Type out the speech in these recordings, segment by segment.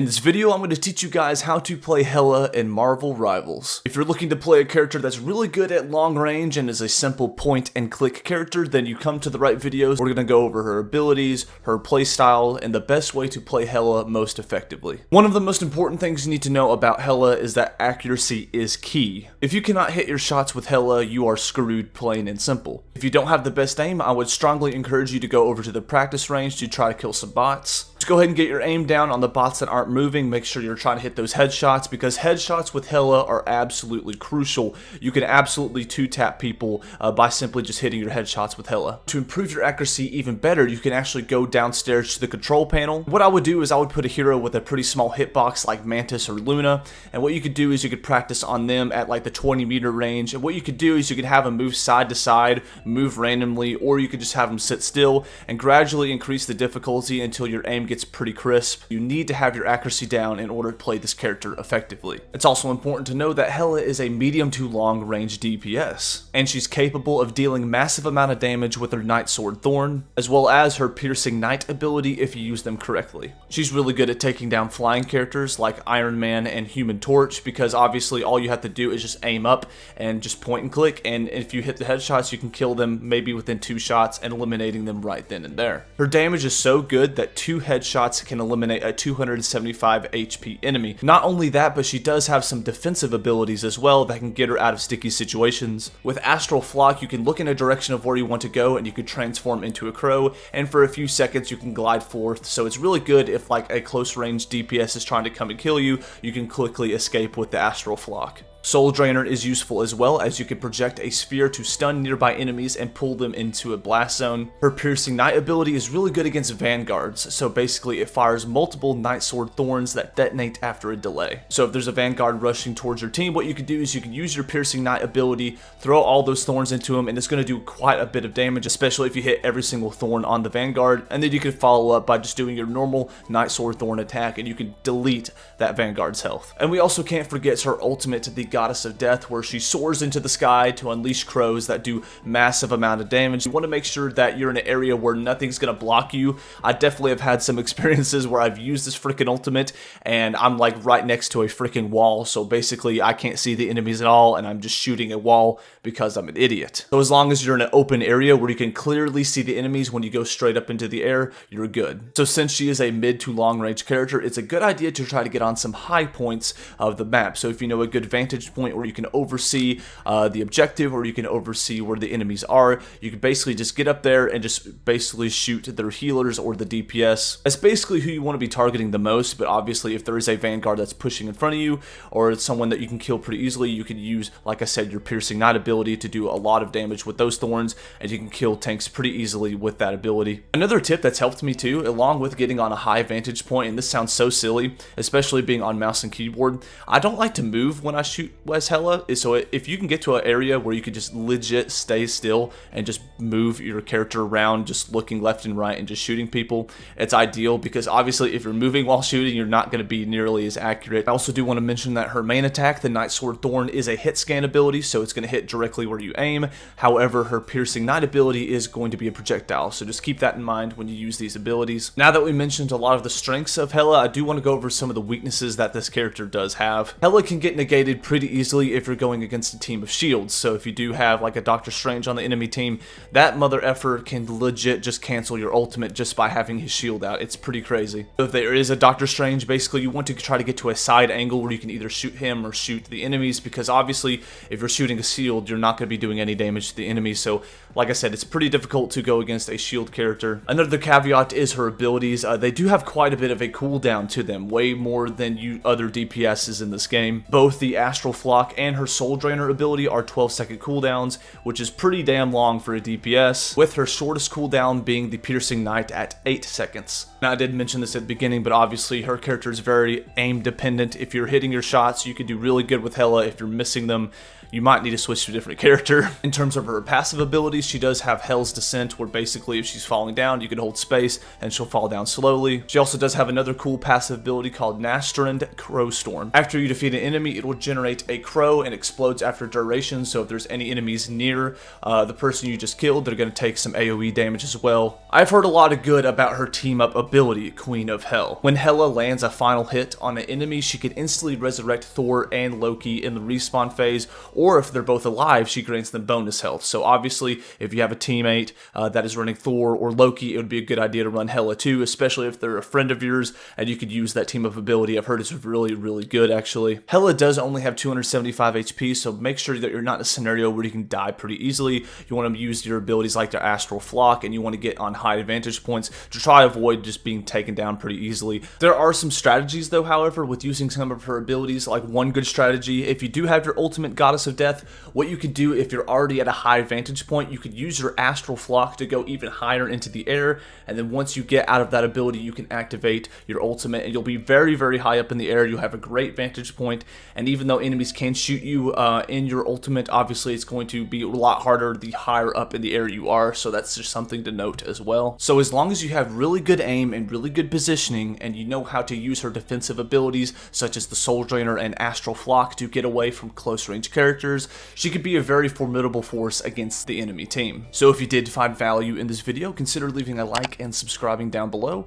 In this video, I'm going to teach you guys how to play HELA in Marvel Rivals. If you're looking to play a character that's really good at long range and is a simple point and click character, then you come to the right videos. We're going to go over her abilities, her playstyle, and the best way to play HELA most effectively. One of the most important things you need to know about HELA is that accuracy is key. If you cannot hit your shots with HELA, you are screwed, plain and simple. If you don't have the best aim, I would strongly encourage you to go over to the practice range to try to kill some bots. Just go ahead and get your aim down on the bots that aren't moving. Make sure you're trying to hit those headshots, because headshots with HELA are absolutely crucial. You can absolutely two-tap people by simply just hitting your headshots with HELA. To improve your accuracy even better, you can actually go downstairs to the control panel. What I would do is I would put a hero with a pretty small hitbox like Mantis or Luna, and what you could do is you could practice on them at like the 20-meter range, and what you could do is you could have them move side to side, move randomly, or you could just have them sit still and gradually increase the difficulty until your aim gets pretty crisp. You need to have your accuracy down in order to play this character effectively. It's also important to know that HELA is a medium to long range DPS, and she's capable of dealing massive amount of damage with her Night Sword Thorn, as well as her Piercing Knight ability if you use them correctly. She's really good at taking down flying characters like Iron Man and Human Torch, because obviously all you have to do is just aim up and just point and click, and if you hit the headshots you can kill them maybe within 2 shots and eliminating them right then and there. Her damage is so good that 2 headshots can eliminate a 275 HP enemy. Not only that, but she does have some defensive abilities as well that can get her out of sticky situations. With Astral Flock, you can look in a direction of where you want to go and you can transform into a crow, and for a few seconds you can glide forth, so it's really good if like a close range DPS is trying to come and kill you, you can quickly escape with the Astral Flock. Soul Drainer is useful as well, as you can project a sphere to stun nearby enemies and pull them into a blast zone. Her Piercing Knight ability is really good against vanguards, so basically it fires multiple Night Sword Thorns that detonate after a delay. So if there's a vanguard rushing towards your team, what you can do is you can use your Piercing Knight ability, throw all those thorns into them, and it's going to do quite a bit of damage, especially if you hit every single thorn on the vanguard, and then you can follow up by just doing your normal Night Sword Thorn attack and you can delete that vanguard's health. And we also can't forget her ultimate, the Goddess of Death, where she soars into the sky to unleash crows that do massive amount of damage. You want to make sure that you're in an area where nothing's going to block you. I definitely have had some experiences where I've used this freaking ultimate and I'm like right next to a freaking wall, so basically I can't see the enemies at all and I'm just shooting a wall because I'm an idiot. So as long as you're in an open area where you can clearly see the enemies when you go straight up into the air, you're good. So since she is a mid to long range character, it's a good idea to try to get on some high points of the map. So if you know a good vantage point where you can oversee the objective, or you can oversee where the enemies are, you can basically just get up there and just basically shoot their healers or the DPS. That's basically who you want to be targeting the most, but obviously if there is a vanguard that's pushing in front of you, or it's someone that you can kill pretty easily, you can use, like I said, your Piercing Knight ability to do a lot of damage with those thorns, and you can kill tanks pretty easily with that ability. Another tip that's helped me too, along with getting on a high vantage point, and this sounds so silly, especially being on mouse and keyboard, I don't like to move when I shoot Wes HELA, so if you can get to an area where you can just legit stay still and just move your character around, just looking left and right and just shooting people, it's ideal, because obviously if you're moving while shooting, you're not going to be nearly as accurate. I also do want to mention that her main attack, the Night Sword Thorn, is a hit scan ability, so it's going to hit directly where you aim. However, her Piercing Knight ability is going to be a projectile, so just keep that in mind when you use these abilities. Now that we mentioned a lot of the strengths of HELA, I do want to go over some of the weaknesses that this character does have. HELA can get negated pretty easily if you're going against a team of shields, so if you do have like a Doctor Strange on the enemy team, that mother effer can legit just cancel your ultimate just by having his shield out. It's pretty crazy. So if there is a Doctor Strange, basically you want to try to get to a side angle where you can either shoot him or shoot the enemies, because obviously if you're shooting a shield, you're not going to be doing any damage to the enemy, so like I said, it's pretty difficult to go against a shield character. Another caveat is her abilities. They do have quite a bit of a cooldown to them, way more than other DPSs in this game. Both the Astral Flock and her Soul Drainer ability are 12-second cooldowns, which is pretty damn long for a DPS, with her shortest cooldown being the Piercing Knight at 8 seconds. Now I did mention this at the beginning, but obviously her character is very aim dependent. If you're hitting your shots, you can do really good with HELA. If you're missing them, you might need to switch to a different character. In terms of her passive abilities, she does have Hell's Descent, where basically if she's falling down, you can hold space and she'll fall down slowly. She also does have another cool passive ability called Nastrand Crowstorm. After you defeat an enemy, it will generate a crow and explodes after duration, so if there's any enemies near the person you just killed, they're going to take some AoE damage as well. I've heard a lot of good about her team-up ability, Queen of Hell. When Hela lands a final hit on an enemy, she can instantly resurrect Thor and Loki in the respawn phase, or if they're both alive, she grants them bonus health. So obviously, if you have a teammate that is running Thor or Loki, it would be a good idea to run Hela too, especially if they're a friend of yours and you could use that team-up ability. I've heard it's really, really good actually. Hela does only have 275 HP, so make sure that you're not in a scenario where you can die pretty easily. You want to use your abilities like the Astral Flock, and you want to get on high advantage points to try to avoid just being taken down pretty easily. There are some strategies though, however, with using some of her abilities. Like one good strategy, if you do have your ultimate Goddess of Death, what you could do if you're already at a high vantage point, you could use your Astral Flock to go even higher into the air, and then once you get out of that ability, you can activate your ultimate, and you'll be very, very high up in the air. You'll have a great vantage point, and even though enemies can shoot you in your ultimate, obviously it's going to be a lot harder the higher up in the air you are, so that's just something to note as well. So as long as you have really good aim and really good positioning, and you know how to use her defensive abilities such as the Soul Drainer and Astral Flock to get away from close range characters, she could be a very formidable force against the enemy team. So if you did find value in this video, consider leaving a like and subscribing down below.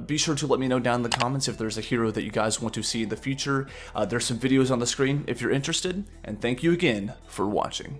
Be sure to let me know down in the comments if there's a hero that you guys want to see in the future. There's some videos on the screen if you're interested, and thank you again for watching.